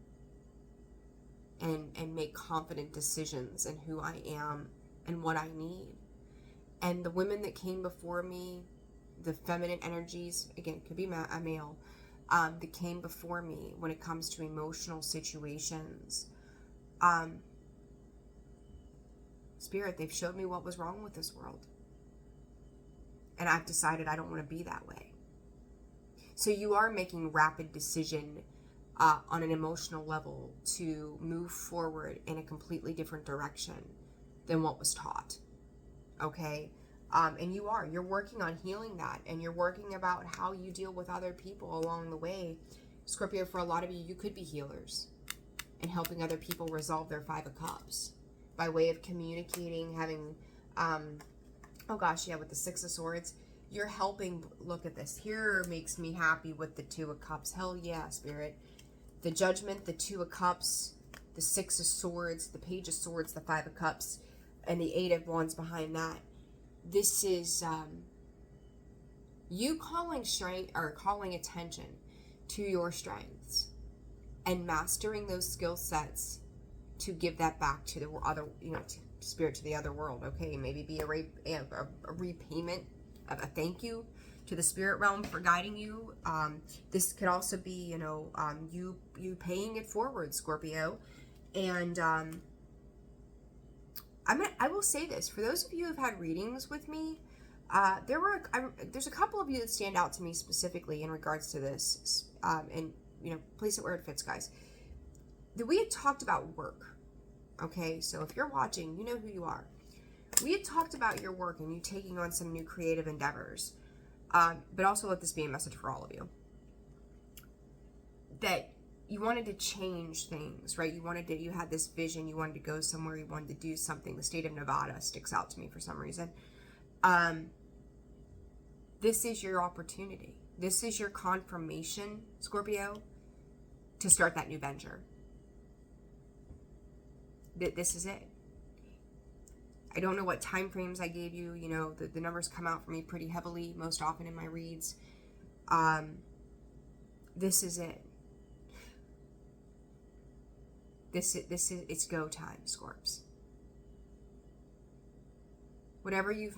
and make confident decisions in who I am and what I need. And the women that came before me, the feminine energies, again, it could be a male, that came before me when it comes to emotional situations, Spirit, they've showed me what was wrong with this world. And I've decided I don't want to be that way. So you are making rapid decision on an emotional level to move forward in a completely different direction than what was taught. Okay? And you're working on healing that, and you're working about how you deal with other people along the way. Scorpio, for a lot of you, you could be healers and helping other people resolve their Five of Cups by way of communicating, having, with the Six of Swords, you're helping. Look at this. Here makes me happy with the Two of Cups. Hell yeah, Spirit. The Judgment, the Two of Cups, the Six of Swords, the Page of Swords, the Five of Cups, and the Eight of Wands behind that. This is you calling strength or calling attention to your strengths and mastering those skill sets to give that back to the other, to spirit, to the other world. Okay, maybe be a repayment of a thank you to the spirit realm for guiding you. This could also be, you paying it forward, Scorpio. And I will say this, for those of you who've had readings with me, there's a couple of you that stand out to me specifically in regards to this, and place it where it fits, guys. That we had talked about work. Okay, so if you're watching, you know who you are. We had talked about your work and you taking on some new creative endeavors, but also let this be a message for all of you, that you wanted to change things, right? You had this vision, you wanted to go somewhere, you wanted to do something. The state of Nevada sticks out to me for some reason. This is your opportunity. This is your confirmation, Scorpio, to start that new venture. This is it. I don't know what time frames I gave you. The numbers come out for me pretty heavily most often in my reads. This is it. It's go time, Scorps. Whatever you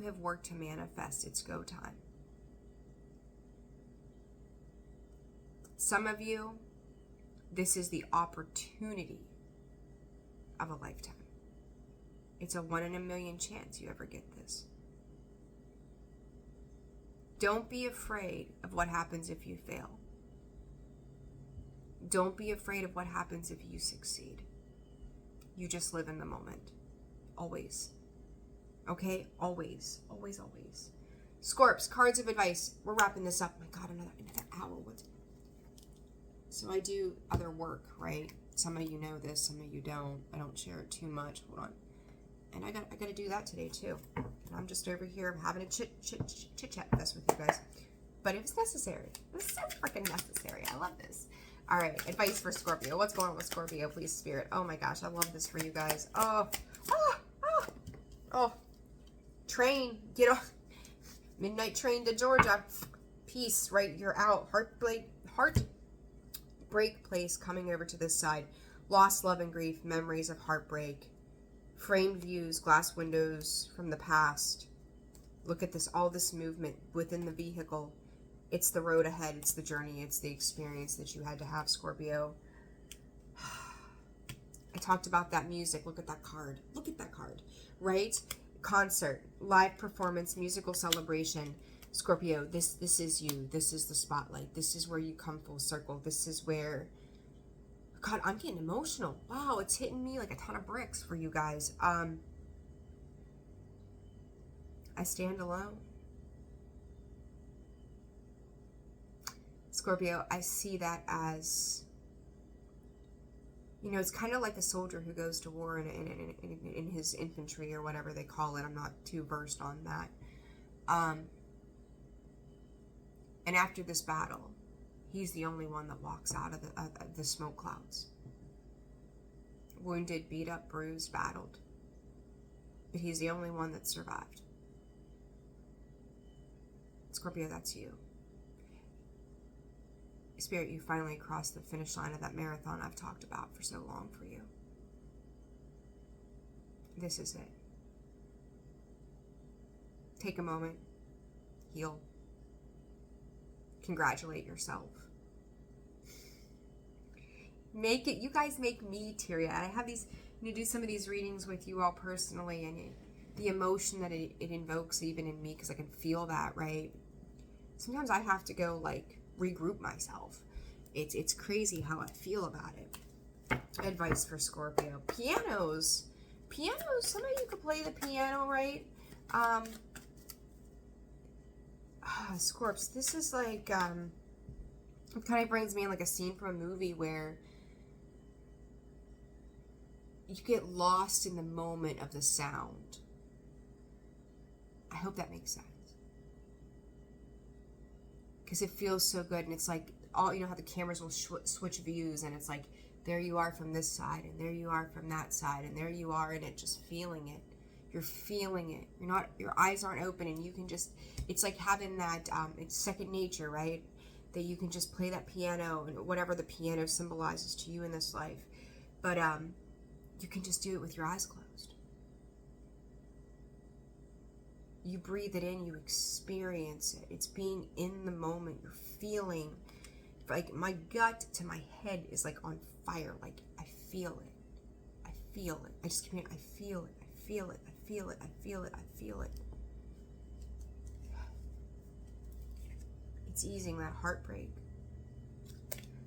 have worked to manifest, it's go time. Some of you, this is the opportunity of a lifetime. It's a 1 in a million chance you ever get this. Don't be afraid of what happens if you fail. Don't be afraid of what happens if you succeed. You just live in the moment. Always. Okay? Always. Always, always. Scorps, cards of advice. We're wrapping this up. My God, another hour. So I do other work, right? Some of you know this, some of you don't. I don't share it too much. Hold on. And I got to do that today too. And I'm just over here having a chit chat fest with you guys. But it was necessary. It was so freaking necessary. I love this. All right, advice for Scorpio. What's going on with Scorpio, please, Spirit? Oh my gosh, I love this for you guys. Oh. Train, get off. Midnight train to Georgia. Peace, right? You're out. Heartbreak place coming over to this side. Lost love and grief, memories of heartbreak. Framed views, glass windows from the past. Look at this, all this movement within the vehicle. It's the road ahead, it's the journey, it's the experience that you had to have, Scorpio. I talked about that music. Look at that card. Look at that card, right? Concert, live performance, musical celebration. Scorpio, this is you. This is the spotlight. This is where you come full circle. This is where... God, I'm getting emotional. Wow, it's hitting me like a ton of bricks for you guys. I stand alone. Scorpio, I see that as, it's kind of like a soldier who goes to war in his infantry or whatever they call it. I'm not too versed on that. And after this battle, he's the only one that walks out of the smoke clouds. Wounded, beat up, bruised, battled. But he's the only one that survived. Scorpio, that's you. Spirit, you finally crossed the finish line of that marathon I've talked about for so long for you. This is it. Take a moment. Heal. Congratulate yourself. You guys make me teary. I have these, do some of these readings with you all personally, and the emotion that it invokes even in me, because I can feel that, right? Sometimes I have to go regroup myself. It's crazy how I feel about it. Advice for Scorpio. Pianos, some of you could play the piano, right? Scorps, this is it kind of brings me in like a scene from a movie where you get lost in the moment of the sound. I hope that makes sense. Because it feels so good, and it's like, how the cameras will switch views, and it's like, there you are from this side, and there you are from that side, and there you are in it, just feeling it. You're feeling it. Your eyes aren't open, and you can just, it's like having that, it's second nature, right? that you can just play that piano and whatever the piano symbolizes to you in this life. But you can just do it with your eyes closed. You breathe it in, you experience it. It's being in the moment. You're feeling, like my gut to my head is like on fire. Like I feel it. I feel it. I just keep hearing, I feel it. I feel it. I feel it. I feel it. I feel it. It's easing that heartbreak.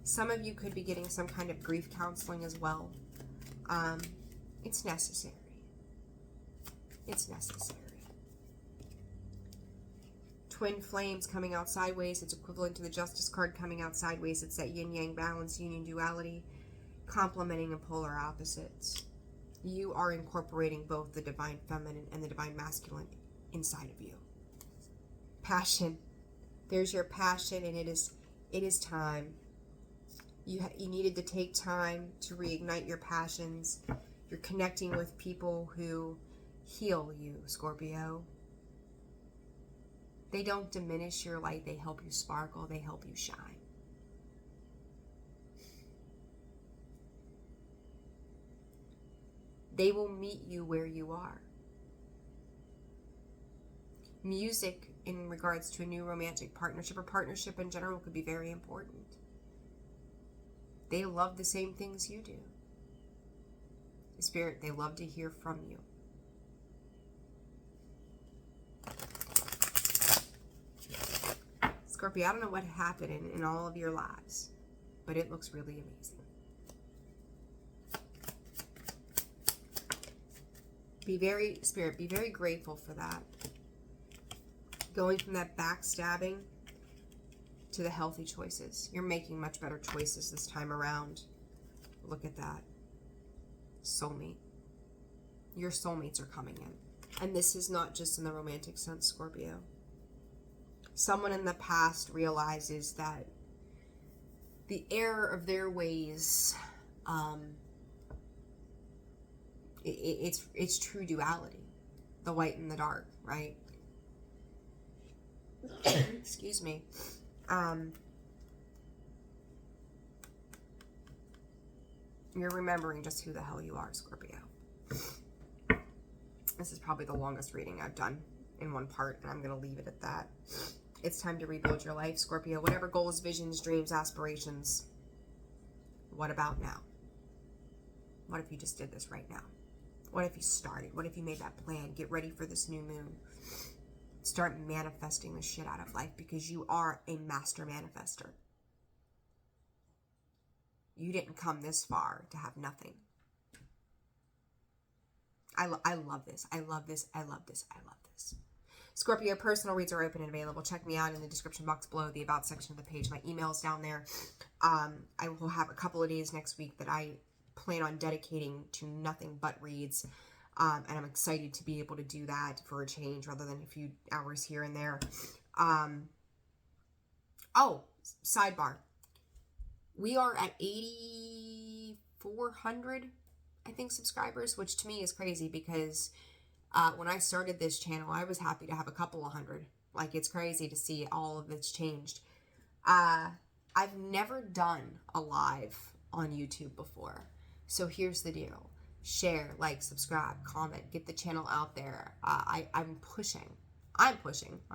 Some of you could be getting some kind of grief counseling as well. It's necessary. It's necessary. Twin flames coming out sideways. It's equivalent to the Justice card coming out sideways. It's that yin-yang balance, union duality, complementing and polar opposites. You are incorporating both the divine feminine and the divine masculine inside of you. Passion. There's your passion, and it is time. You needed to take time to reignite your passions. You're connecting with people who heal you, Scorpio. They don't diminish your light. They help you sparkle. They help you shine. They will meet you where you are. Music in regards to a new romantic partnership or partnership in general could be very important. They love the same things you do. Spirit, they love to hear from you. Scorpio, I don't know what happened in all of your lives, but it looks really amazing. Spirit, be very grateful for that. Going from that backstabbing to the healthy choices. You're making much better choices this time around. Look at that. Soulmate. Your soulmates are coming in. And this is not just in the romantic sense, Scorpio. Someone in the past realizes that the error of their ways, it's true duality. The light and the dark, right? Excuse me. You're remembering just who the hell you are, Scorpio. This is probably the longest reading I've done in one part, and I'm going to leave it at that. It's time to rebuild your life, Scorpio. Whatever goals, visions, dreams, aspirations. What about now? What if you just did this right now? What if you started? What if you made that plan? Get ready for this new moon. Start manifesting the shit out of life, because you are a master manifester. You didn't come this far to have nothing. I love this. I love this. I love this. I love this. Scorpio, personal reads are open and available. Check me out in the description box below, the about section of the page. My email's down there. I will have a couple of days next week that I plan on dedicating to nothing but reads. And I'm excited to be able to do that for a change rather than a few hours here and there. Oh, sidebar. We are at 8,400, I think, subscribers, which to me is crazy because when I started this channel, I was happy to have a couple of hundred. Like, it's crazy to see all of this changed. I've never done a live on YouTube before. So here's the deal. Share, like, subscribe, comment, get the channel out there. I'm pushing on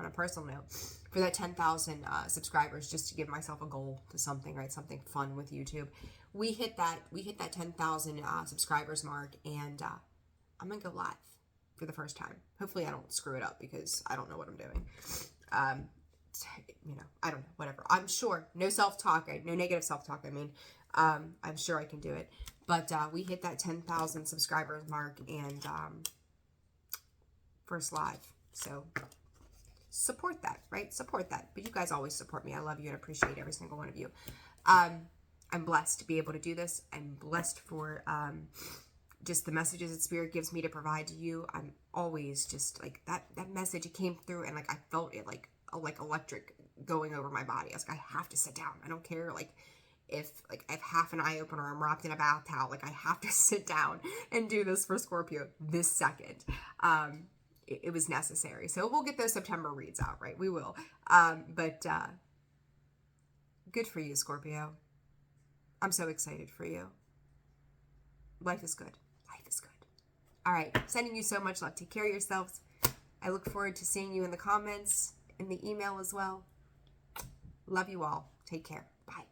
a personal note for that 10,000 subscribers, just to give myself a goal to something, right? Something fun with YouTube. We hit that 10,000 subscribers mark, and I'm gonna go live for the first time. Hopefully I don't screw it up, because I don't know what I'm doing. You know, I don't know, whatever. I'm sure, no self-talk, no negative self-talk. I mean, I'm sure I can do it. But we hit that 10,000 subscribers mark, and first live. So support that, right? Support that. But you guys always support me. I love you and appreciate every single one of you. I'm blessed to be able to do this. I'm blessed for just the messages that Spirit gives me to provide to you. I'm always just like that message. It came through, and like I felt it like electric going over my body. I was like, I have to sit down. I don't care if I have half an eye open or I'm wrapped in a bath towel. Like, I have to sit down and do this for Scorpio this second. It was necessary. So we'll get those September reads out, right? We will. But Good for you, Scorpio. I'm so excited for you. Life is good. Life is good. All right. Sending you so much love. Take care of yourselves. I look forward to seeing you in the comments, in the email as well. Love you all. Take care. Bye.